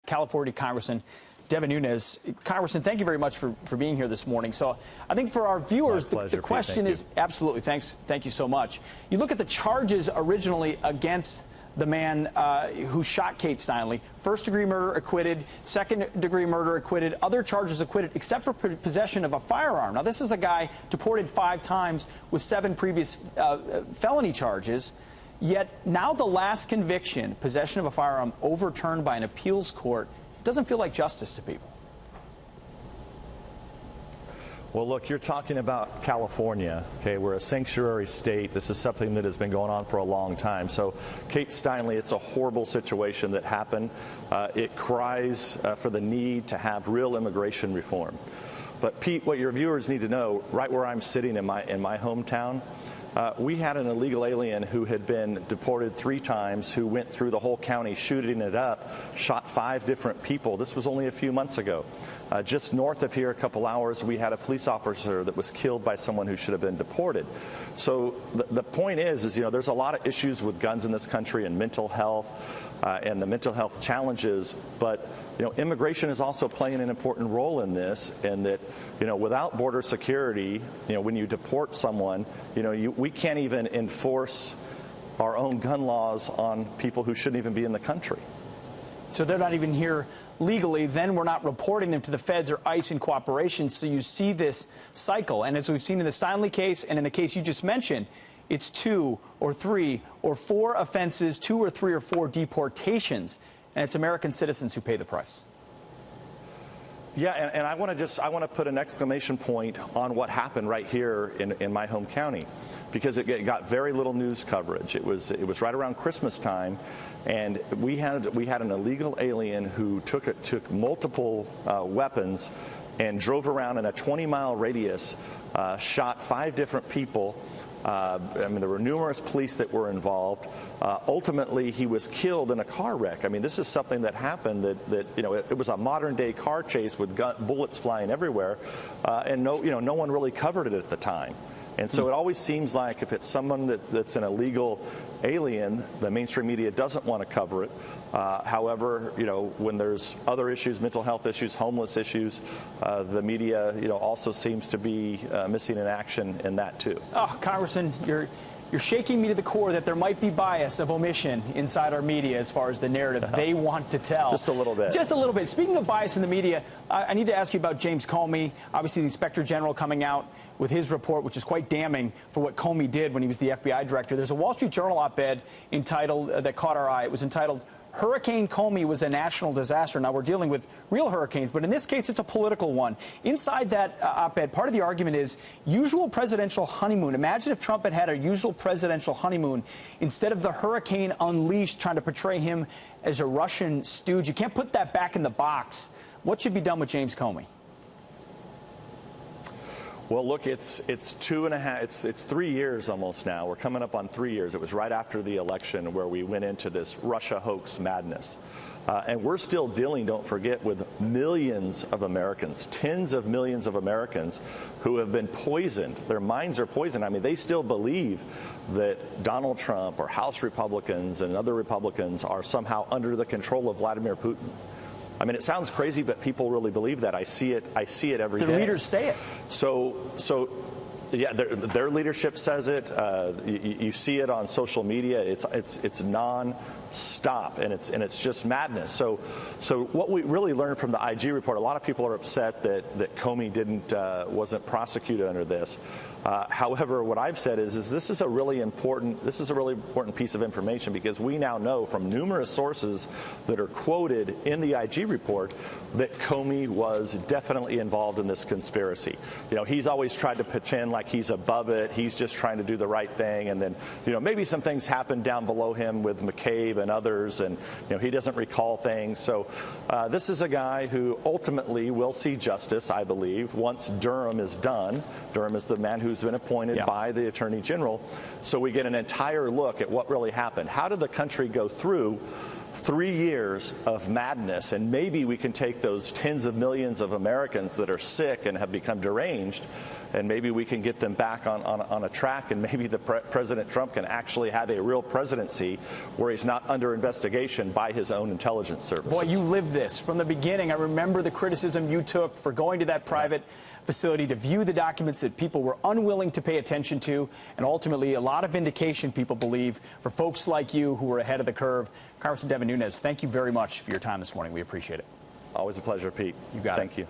California Congressman Devin Nunes. Congressman, thank you very much for being here this morning. So I think for our viewers, the question is absolutely. Thank you so much. You look at the charges originally against the man who shot Kate Steinle. First-degree murder acquitted, second-degree murder acquitted, other charges acquitted, except for possession of a firearm. Now, this is a guy deported 5 times with 7 previous felony charges. Yet now the last conviction, possession of a firearm, overturned by an appeals court, doesn't feel like justice to people. Well, look, you're talking about California, okay? We're a sanctuary state. This is something that has been going on for a long time. So Kate Steinle, it's a horrible situation that happened. It cries for the need to have real immigration reform. But Pete, what your viewers need to know, right where I'm sitting in my hometown, we had an illegal alien who had been deported 3 times, who went through the whole county shooting it up, shot 5 different people. This was only a few months ago. Just north of here, a couple hours, we had a police officer that was killed by someone who should have been deported. So the point is, you know, there's a lot of issues with guns in this country and mental health and the mental health challenges, but you know, immigration is also playing an important role in this, and that, you know, without border security, you know, when you deport someone, you know, we can't even enforce our own gun laws on people who shouldn't even be in the country. So they're not even here legally, then we're not reporting them to the feds or ICE in cooperation, so you see this cycle. And as we've seen in the Steinle case and in the case you just mentioned, it's 2 or 3 or 4 offenses, 2 or 3 or 4 deportations. And it's American citizens who pay the price. Yeah, and I want to put an exclamation point on what happened right here in my home county, because it got very little news coverage. It was right around Christmas time, and we had an illegal alien who took multiple weapons and drove around in a 20-mile radius, shot 5 different people. I mean, there were numerous police that were involved. Ultimately, he was killed in a car wreck. I mean, this is something that happened that you know, it was a modern-day car chase with bullets flying everywhere, and no one really covered it at the time. And so it always seems like if it's someone that's an illegal alien, the mainstream media doesn't want to cover it. However, you know, when there's other issues, mental health issues, homeless issues, the media, you know, also seems to be missing in action in that too. Oh, Congressman, you're shaking me to the core that there might be bias of omission inside our media as far as the narrative they want to tell. Just a little bit. Just a little bit. Speaking of bias in the media, I need to ask you about James Comey. Obviously, the Inspector General coming out with his report, which is quite damning for what Comey did when he was the FBI director. There's a Wall Street Journal op-ed entitled that caught our eye. It was entitled, "Hurricane Comey was a national disaster." Now, we're dealing with real hurricanes, but in this case, it's a political one. Inside that op-ed, part of the argument is usual presidential honeymoon. Imagine if Trump had a usual presidential honeymoon instead of the hurricane unleashed, trying to portray him as a Russian stooge. You can't put that back in the box. What should be done with James Comey? Well, look, it's 3 years almost now. We're coming up on 3 years. It was right after the election where we went into this Russia hoax madness. And we're still dealing, don't forget, with millions of Americans, tens of millions of Americans who have been poisoned. Their minds are poisoned. I mean, they still believe that Donald Trump or House Republicans and other Republicans are somehow under the control of Vladimir Putin. I mean, it sounds crazy, but people really believe that. I see it every day. The leaders say it. So yeah, their leadership says it. You see it on social media. It's non-stop, and it's just madness. So what we really learned from the IG report, a lot of people are upset that Comey wasn't prosecuted under this. However, what I've said is this is a really important piece of information, because we now know from numerous sources that are quoted in the IG report that Comey was definitely involved in this conspiracy. You know, he's always tried to pretend like he's above it. He's just trying to do the right thing, and then, you know, maybe some things happened down below him with McCabe and others, and, you know, he doesn't recall things. So this is a guy who ultimately will see justice, I believe, once Durham is done. Durham is the man who's been appointed by the Attorney General. So we get an entire look at what really happened. How did the country go through 3 years of madness, and maybe we can take those tens of millions of Americans that are sick and have become deranged, and maybe we can get them back on a track, and maybe President Trump can actually have a real presidency where he's not under investigation by his own intelligence services. Boy, you lived this from the beginning. I remember the criticism you took for going to that private facility to view the documents that people were unwilling to pay attention to, and ultimately a lot of vindication, people believe, for folks like you who were ahead of the curve. Congressman Devin Nunes, thank you very much for your time this morning. We appreciate it. Always a pleasure, Pete. You got it. Thank you.